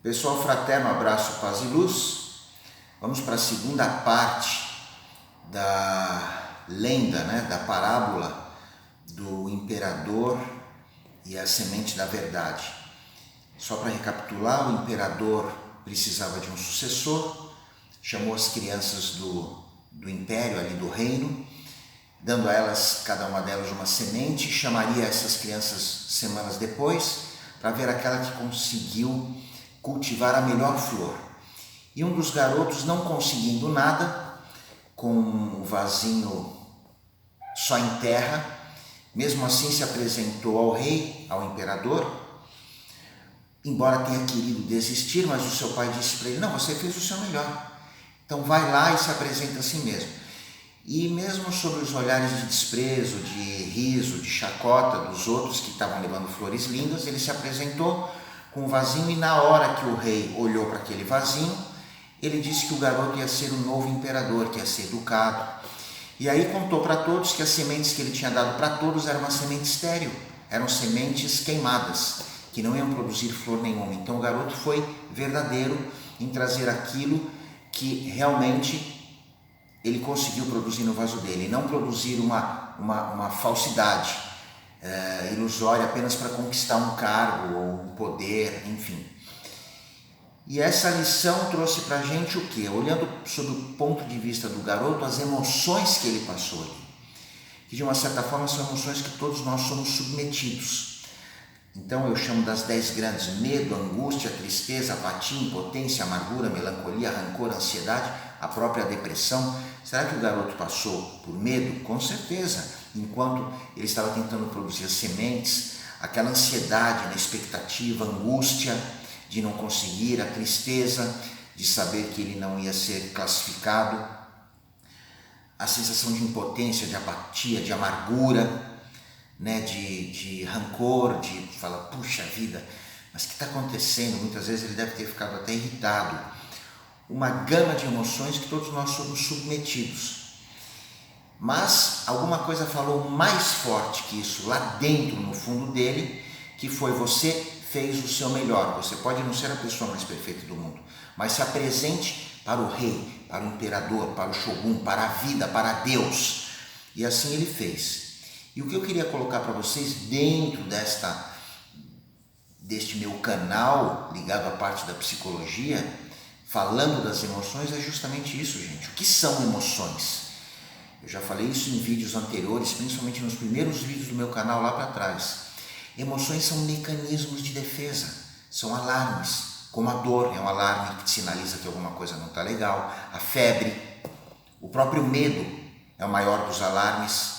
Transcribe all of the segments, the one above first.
Pessoal fraterno, abraço, paz e luz. Vamos para a segunda parte da lenda, da parábola do imperador e a semente da verdade. Só para recapitular, o imperador precisava de um sucessor, chamou as crianças do império, ali do reino, dando a elas, cada uma delas, uma semente, chamaria essas crianças semanas depois para ver aquela que conseguiu cultivar a melhor flor. E um dos garotos, não conseguindo nada, com um vasinho só em terra, mesmo assim se apresentou ao rei, ao imperador, embora tenha querido desistir, mas o seu pai disse para ele: não, você fez o seu melhor, então vai lá e se apresenta assim mesmo. E mesmo sob os olhares de desprezo, de riso, de chacota dos outros que estavam levando flores lindas, ele se apresentou com o vasinho, e na hora que o rei olhou para aquele vasinho, ele disse que o garoto ia ser o novo imperador, que ia ser educado. E aí contou para todos que as sementes que ele tinha dado para todos eram uma semente estéril, eram sementes queimadas, que não iam produzir flor nenhuma. Então o garoto foi verdadeiro em trazer aquilo que realmente ele conseguiu produzir no vaso dele, e não produzir uma falsidade ilusória apenas para conquistar um cargo ou um poder, enfim. E essa lição trouxe para a gente o quê? Olhando sob o ponto de vista do garoto, as emoções que ele passou ali, que de uma certa forma são emoções que todos nós somos submetidos. Então eu chamo das 10 grandes: medo, angústia, tristeza, apatia, impotência, amargura, melancolia, rancor, ansiedade, a própria depressão. Será que o garoto passou por medo? Com certeza, enquanto ele estava tentando produzir as sementes, aquela ansiedade, expectativa, angústia de não conseguir, a tristeza de saber que ele não ia ser classificado, a sensação de impotência, de apatia, de amargura, de rancor, de falar: puxa vida, mas o que está acontecendo? Muitas vezes ele deve ter ficado até irritado. Uma gama de emoções que todos nós somos submetidos. Mas alguma coisa falou mais forte que isso lá dentro, no fundo dele, que foi: você fez o seu melhor. Você pode não ser a pessoa mais perfeita do mundo, mas se apresente para o rei, para o imperador, para o shogun, para a vida, para Deus. E assim ele fez. E o que eu queria colocar para vocês dentro deste meu canal ligado à parte da psicologia, falando das emoções, é justamente isso, gente. O que são emoções? Eu já falei isso em vídeos anteriores, principalmente nos primeiros vídeos do meu canal lá para trás. Emoções são mecanismos de defesa, são alarmes, como a dor é um alarme que te sinaliza que alguma coisa não está legal, a febre, o próprio medo é o maior dos alarmes,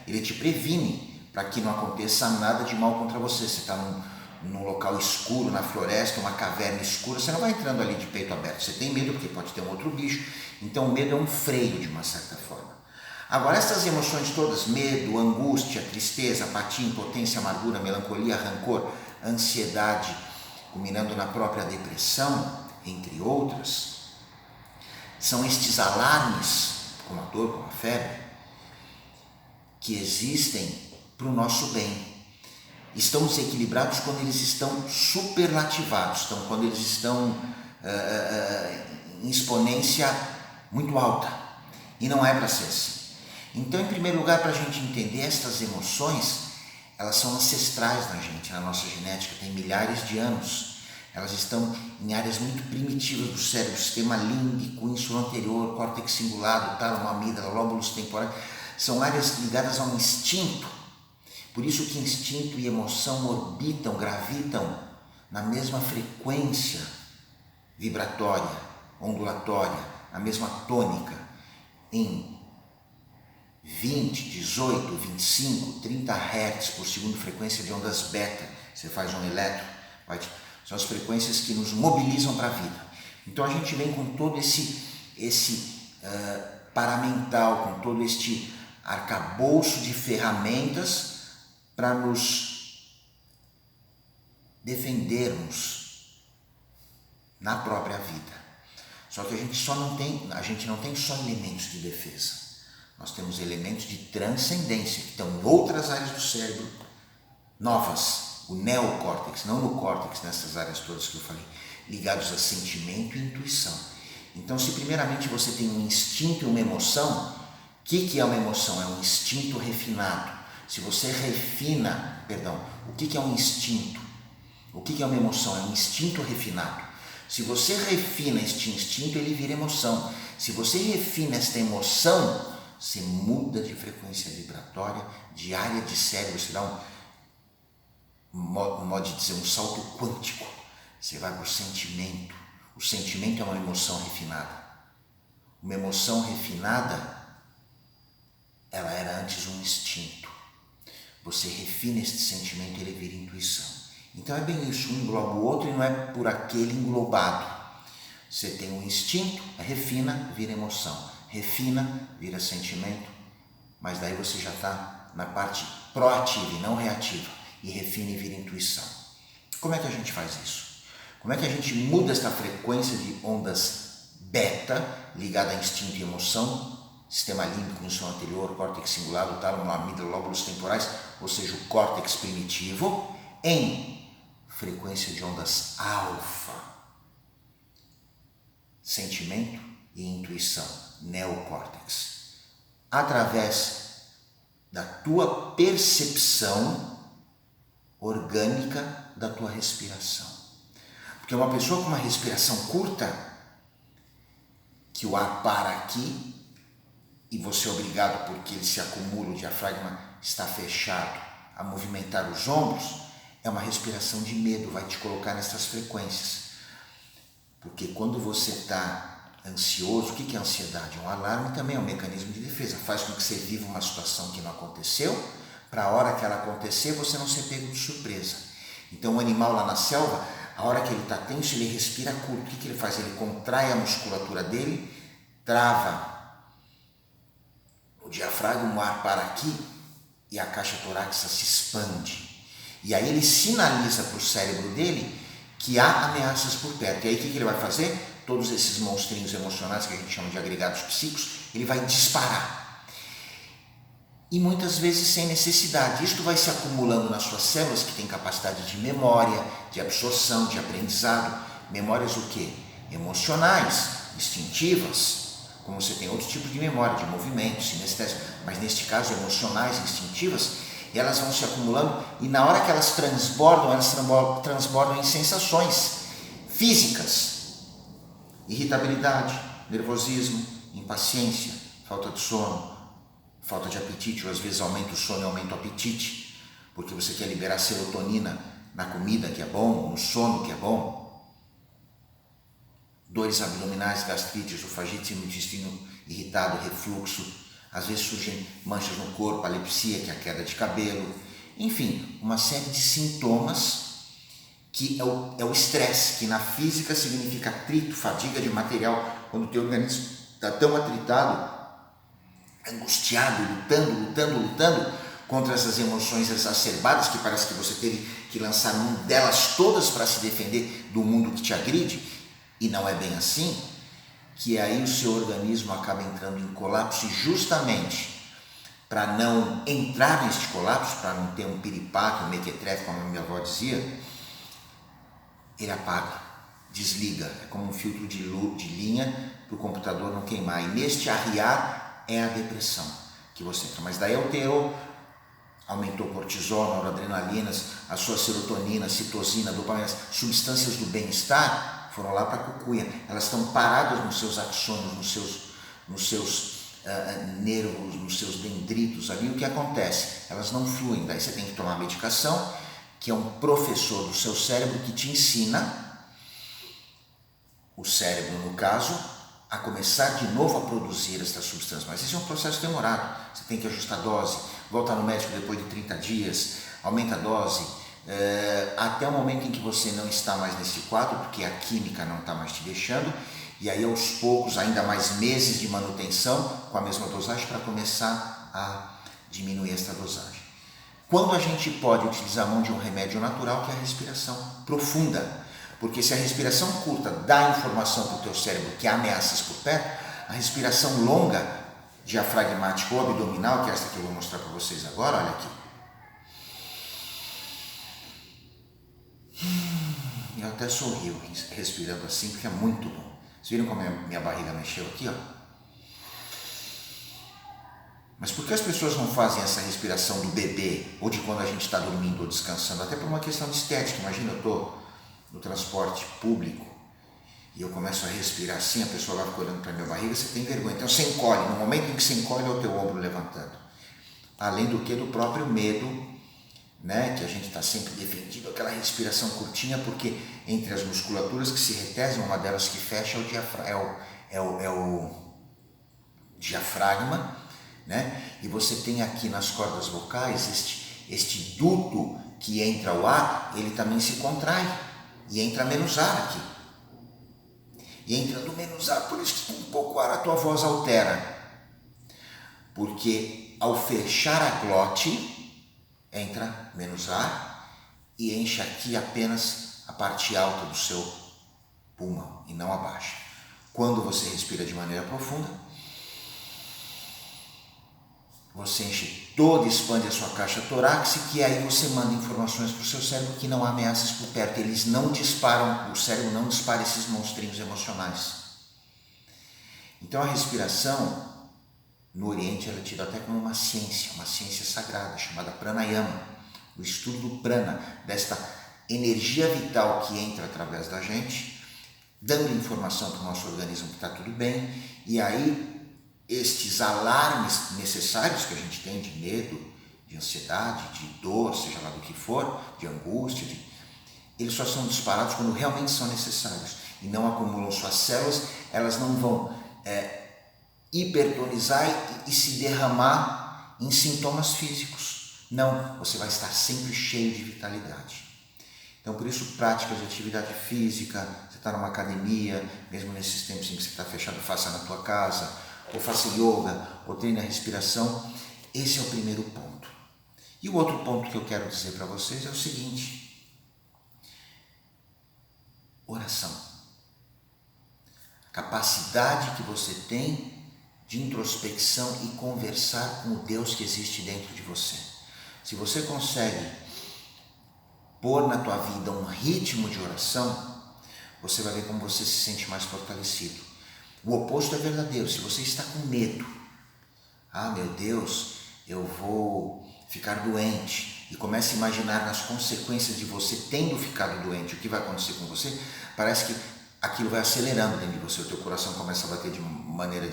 Ele te previne para que não aconteça nada de mal contra você. Você está num local escuro, na floresta, uma caverna escura, você não vai entrando ali de peito aberto, você tem medo porque pode ter um outro bicho, então o medo é um freio de uma certa forma. Agora, essas emoções todas, medo, angústia, tristeza, apatia, impotência, amargura, melancolia, rancor, ansiedade, culminando na própria depressão, entre outras, são estes alarmes, como a dor, como a febre, que existem para o nosso bem. Estão desequilibrados quando eles estão superlativados, quando eles estão em exponência muito alta, e não é para ser assim. Então, em primeiro lugar, para a gente entender estas emoções, elas são ancestrais na gente, na nossa genética, tem milhares de anos. Elas estão em áreas muito primitivas do cérebro, sistema límbico, ínsula anterior, córtex cingulado, tálamo, amígdala, lóbulos temporais. São áreas ligadas ao instinto. Por isso que instinto e emoção orbitam, gravitam na mesma frequência vibratória, ondulatória, na mesma tônica, em 20, 18, 25, 30 Hz por segundo, frequência de ondas beta. Você faz um eletro, são as frequências que nos mobilizam para a vida. Então a gente vem com todo esse paramental, com todo este arcabouço de ferramentas para nos defendermos na própria vida. Só que a gente não tem só elementos de defesa. Nós temos elementos de transcendência que estão em outras áreas do cérebro, novas, o neocórtex, não no córtex, nessas áreas todas que eu falei, ligados a sentimento e intuição. Então, se primeiramente você tem um instinto e uma emoção, o que é uma emoção? É um instinto refinado. Se você refina, o que é um instinto? O que é uma emoção? É um instinto refinado. Se você refina este instinto, ele vira emoção. Se você refina esta emoção, você muda de frequência vibratória, de área de cérebro, você dá um modo de dizer, um salto quântico. Você vai para o sentimento. O sentimento é uma emoção refinada. Uma emoção refinada, ela era antes um instinto. Você refina este sentimento e ele vira intuição. Então é bem isso, um engloba o outro e não é por aquele englobado. Você tem um instinto, refina, vira emoção. Refina, vira sentimento. Mas daí você já está na parte proativa e não reativa. E refina e vira intuição. Como é que a gente faz isso? Como é que a gente muda esta frequência de ondas beta, ligada a instinto e emoção, sistema límbico no som anterior, córtex cingulado, tálamo, amígdala, lóbulos temporais, ou seja, o córtex primitivo, em frequência de ondas alfa, sentimento e intuição, neocórtex, através da tua percepção orgânica da tua respiração. Porque uma pessoa com uma respiração curta, que o ar para aqui e você é obrigado, porque ele se acumula, o diafragma está fechado, a movimentar os ombros, é uma respiração de medo, vai te colocar nessas frequências. Porque quando você está ansioso, o que é ansiedade? Um alarme também é um mecanismo de defesa, faz com que você viva uma situação que não aconteceu, para a hora que ela acontecer você não ser pego de surpresa. Então o animal lá na selva, a hora que ele está tenso, ele respira curto. O que ele faz? Ele contrai a musculatura dele, trava o diafragma, o ar para aqui e a caixa torácica se expande. E aí ele sinaliza para o cérebro dele que há ameaças por perto. E aí o que ele vai fazer? Todos esses monstrinhos emocionais que a gente chama de agregados psíquicos, ele vai disparar. E muitas vezes sem necessidade. Isto vai se acumulando nas suas células que têm capacidade de memória, de absorção, de aprendizado. Memórias o quê? Emocionais, instintivas, como você tem outros tipos de memória, de movimento, sinestésico, mas neste caso emocionais, instintivas, e elas vão se acumulando e na hora que elas transbordam em sensações físicas, irritabilidade, nervosismo, impaciência, falta de sono, falta de apetite, ou às vezes aumenta o sono e aumenta o apetite, porque você quer liberar serotonina na comida, que é bom, no sono, que é bom. Dores abdominais, gastrite, esofagite, intestino irritado, refluxo. Às vezes surgem manchas no corpo, alepsia, que é a queda de cabelo. Enfim, uma série de sintomas que é o estresse, que na física significa atrito, fadiga de material, quando o teu organismo está tão atritado, angustiado, lutando contra essas emoções exacerbadas que parece que você teve que lançar mão delas todas para se defender do mundo que te agride, e não é bem assim, que aí o seu organismo acaba entrando em colapso, e justamente para não entrar neste colapso, para não ter um piripaque, um mequetrefe, como a minha avó dizia, ele apaga, desliga, é como um filtro de linha para o computador não queimar, e neste arriar é a depressão que você entra. Mas daí alterou, aumentou cortisol, noradrenalinas, a sua serotonina, citosina, dopamina, substâncias do bem-estar foram lá para a cucuia. Elas estão paradas nos seus axônios, nos seus nervos, nos seus dendritos ali. O que acontece? Elas não fluem. Daí você tem que tomar medicação, que é um professor do seu cérebro que te ensina, o cérebro no caso, a começar de novo a produzir estas substâncias. Mas esse é um processo demorado. Você tem que ajustar a dose, voltar no médico depois de 30 dias, aumenta a dose, até o momento em que você não está mais nesse quadro, porque a química não está mais te deixando, e aí aos poucos, ainda mais meses de manutenção com a mesma dosagem para começar a diminuir esta dosagem. Quando a gente pode utilizar a mão de um remédio natural, que é a respiração profunda, porque se a respiração curta dá informação para o teu cérebro que há ameaças por perto, a respiração longa, diafragmática ou abdominal, que é essa que eu vou mostrar para vocês agora, olha aqui. eu até sorrio respirando assim, porque é muito bom. Vocês viram como a minha barriga mexeu aqui, ó? Mas por que as pessoas não fazem essa respiração do bebê, ou de quando a gente está dormindo ou descansando? Até por uma questão de estética. Imagina, eu estou no transporte público e eu começo a respirar assim, a pessoa vai ficar olhando para a minha barriga, você tem vergonha. Então você encolhe, no momento em que você encolhe é o teu ombro levantando. Além do que do próprio medo, né, que a gente está sempre defendido, aquela respiração curtinha, porque entre as musculaturas que se retesam, uma delas que fecha é o diafragma, né? E você tem aqui nas cordas vocais este duto que entra o ar, ele também se contrai e entra menos ar aqui. E entrando menos ar, por isso que com pouco ar a tua voz altera. Porque ao fechar a glote, entra menos ar e enche aqui apenas a parte alta do seu pulmão e não a baixa. Quando você respira de maneira profunda, você enche toda, expande a sua caixa torácica e aí você manda informações para o seu cérebro que não há ameaças por perto. Eles não disparam, o cérebro não dispara esses monstrinhos emocionais. Então a respiração no Oriente ela é tida até como uma ciência sagrada chamada pranayama, o estudo do prana, desta energia vital que entra através da gente, dando informação para o nosso organismo que está tudo bem, e aí estes alarmes necessários que a gente tem de medo, de ansiedade, de dor, seja lá do que for, de angústia, eles só são disparados quando realmente são necessários e não acumulam suas células, elas não vão hipertonizar e se derramar em sintomas físicos. Não, você vai estar sempre cheio de vitalidade. Então, por isso, práticas de atividade física, você está numa academia, mesmo nesses tempos em que você está fechado, faça na tua casa, ou faça yoga, ou treine a respiração. Esse é o primeiro ponto. E o outro ponto que eu quero dizer para vocês é o seguinte: oração. Capacidade que você tem de introspecção e conversar com o Deus que existe dentro de você. Se você consegue pôr na tua vida um ritmo de oração, você vai ver como você se sente mais fortalecido. O oposto é verdadeiro. Se você está com medo, meu Deus, eu vou ficar doente, e começa a imaginar nas consequências de você tendo ficado doente, o que vai acontecer com você, parece que aquilo vai acelerando dentro de você, o teu coração começa a bater de maneira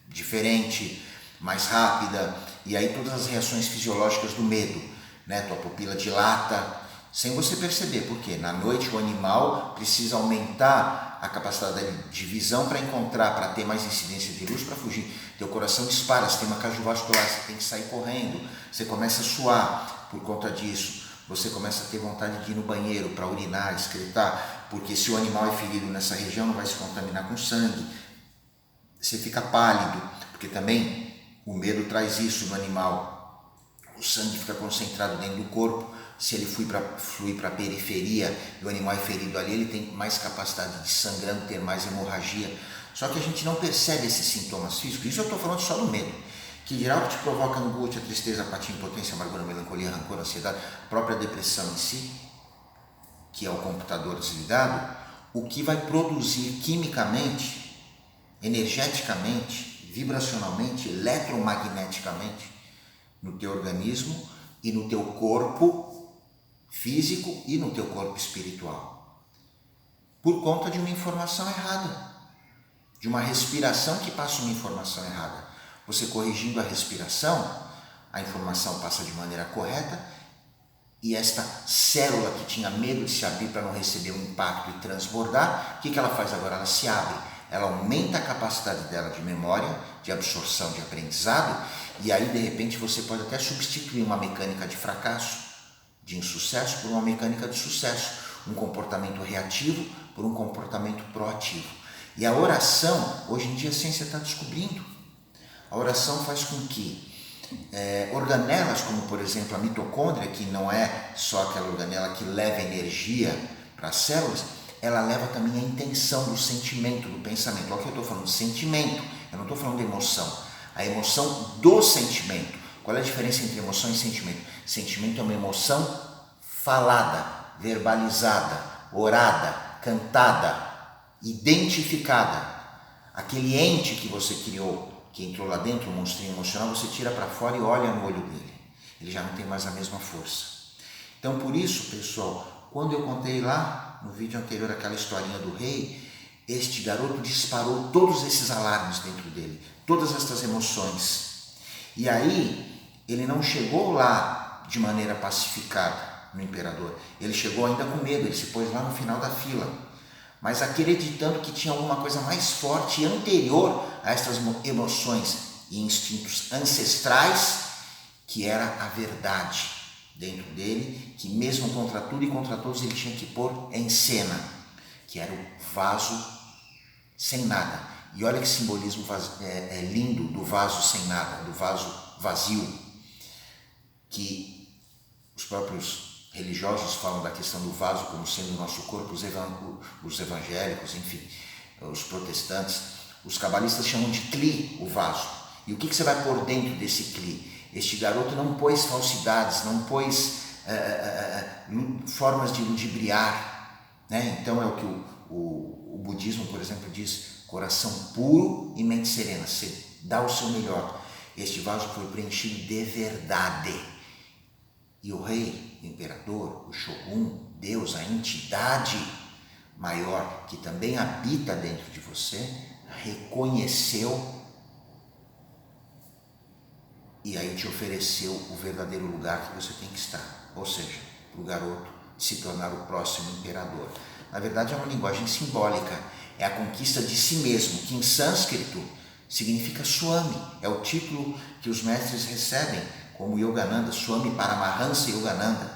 diferente, mais rápida, e aí todas as reações fisiológicas do medo, né? Tua pupila dilata, sem você perceber, porque na noite o animal precisa aumentar a capacidade de visão para encontrar, para ter mais incidência de luz, para fugir. Teu coração dispara, você tem uma cardiovascular, você tem que sair correndo, você começa a suar por conta disso, você começa a ter vontade de ir no banheiro para urinar, excretar, porque se o animal é ferido nessa região não vai se contaminar com sangue. Você fica pálido, porque também o medo traz isso no animal. O sangue fica concentrado dentro do corpo. Se ele fluir para a periferia e o animal é ferido ali, ele tem mais capacidade de sangrando, ter mais hemorragia. Só que a gente não percebe esses sintomas físicos. Isso eu estou falando só do medo. Que geral que te provoca angústia, tristeza, apatia, impotência, amargura, melancolia, rancor, ansiedade, própria depressão em si, que é o computador desligado, o que vai produzir quimicamente, energeticamente, vibracionalmente, eletromagneticamente no teu organismo e no teu corpo físico e no teu corpo espiritual, por conta de uma informação errada, de uma respiração que passa uma informação errada. Você corrigindo a respiração, a informação passa de maneira correta e esta célula que tinha medo de se abrir para não receber um impacto e transbordar, o que ela faz agora? Ela se abre, ela aumenta a capacidade dela de memória, de absorção, de aprendizado, e aí de repente você pode até substituir uma mecânica de fracasso, de insucesso, por uma mecânica de sucesso, um comportamento reativo por um comportamento proativo. E a oração, hoje em dia a ciência está descobrindo, a oração faz com que organelas como por exemplo a mitocôndria, que não é só aquela organela que leva energia para as células, ela leva também a intenção do sentimento, do pensamento. Olha que eu estou falando de sentimento, eu não estou falando de emoção, a emoção do sentimento. Qual é a diferença entre emoção e sentimento? Sentimento é uma emoção falada, verbalizada, orada, cantada, identificada. Aquele ente que você criou, que entrou lá dentro, o monstrinho emocional, você tira para fora e olha no olho dele. Ele já não tem mais a mesma força. Então, por isso, pessoal, quando eu contei lá no vídeo anterior aquela historinha do rei, este garoto disparou todos esses alarmes dentro dele, todas estas emoções. E aí, ele não chegou lá de maneira pacificada no imperador. Ele chegou ainda com medo, ele se pôs lá no final da fila, mas acreditando que tinha alguma coisa mais forte e anterior a estas emoções e instintos ancestrais, que era a verdade dentro dele, que mesmo contra tudo e contra todos ele tinha que pôr em cena, que era o vaso sem nada. E olha que simbolismo lindo do vaso sem nada, do vaso vazio, que os próprios religiosos falam da questão do vaso como sendo o nosso corpo, os evangélicos, enfim, os protestantes, os cabalistas chamam de cli o vaso. E o que você vai pôr dentro desse cli? Este garoto não pôs falsidades, não pôs formas de ludibriar, né? Então é o que o budismo, por exemplo, diz: coração puro e mente serena, você dá o seu melhor. Este vaso foi preenchido de verdade. E o rei, o imperador, o shogun, Deus, a entidade maior que também habita dentro de você, reconheceu e aí te ofereceu o verdadeiro lugar que você tem que estar, ou seja, para o garoto se tornar o próximo imperador. Na verdade é uma linguagem simbólica, é a conquista de si mesmo, que em sânscrito significa Swami, é o título que os mestres recebem como Yogananda, Swami Paramahansa Yogananda,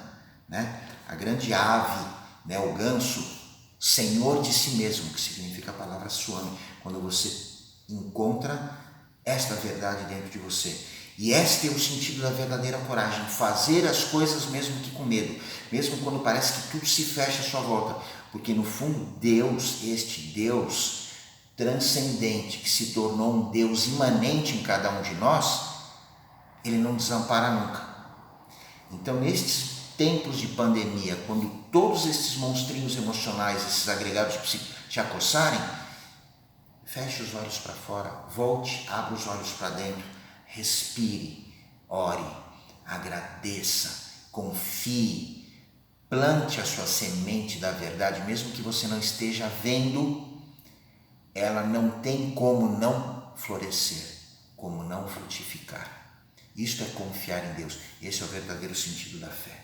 né? A grande ave, né? O ganso, senhor de si mesmo, que significa a palavra Swami, quando você encontra esta verdade dentro de você. E este é o sentido da verdadeira coragem, fazer as coisas mesmo que com medo, mesmo quando parece que tudo se fecha à sua volta, porque no fundo Deus, este Deus transcendente, que se tornou um Deus imanente em cada um de nós, ele não desampara nunca. Então, nestes tempos de pandemia, quando todos esses monstrinhos emocionais, esses agregados te acossarem, feche os olhos para fora, volte, abra os olhos para dentro, respire, ore, agradeça, confie, plante a sua semente da verdade, mesmo que você não esteja vendo, ela não tem como não florescer, como não frutificar. Isto é confiar em Deus, esse é o verdadeiro sentido da fé.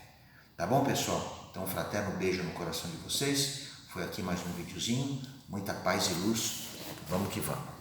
Tá bom, pessoal? Então, um fraterno beijo no coração de vocês, foi aqui mais um videozinho, muita paz e luz, vamos que vamos.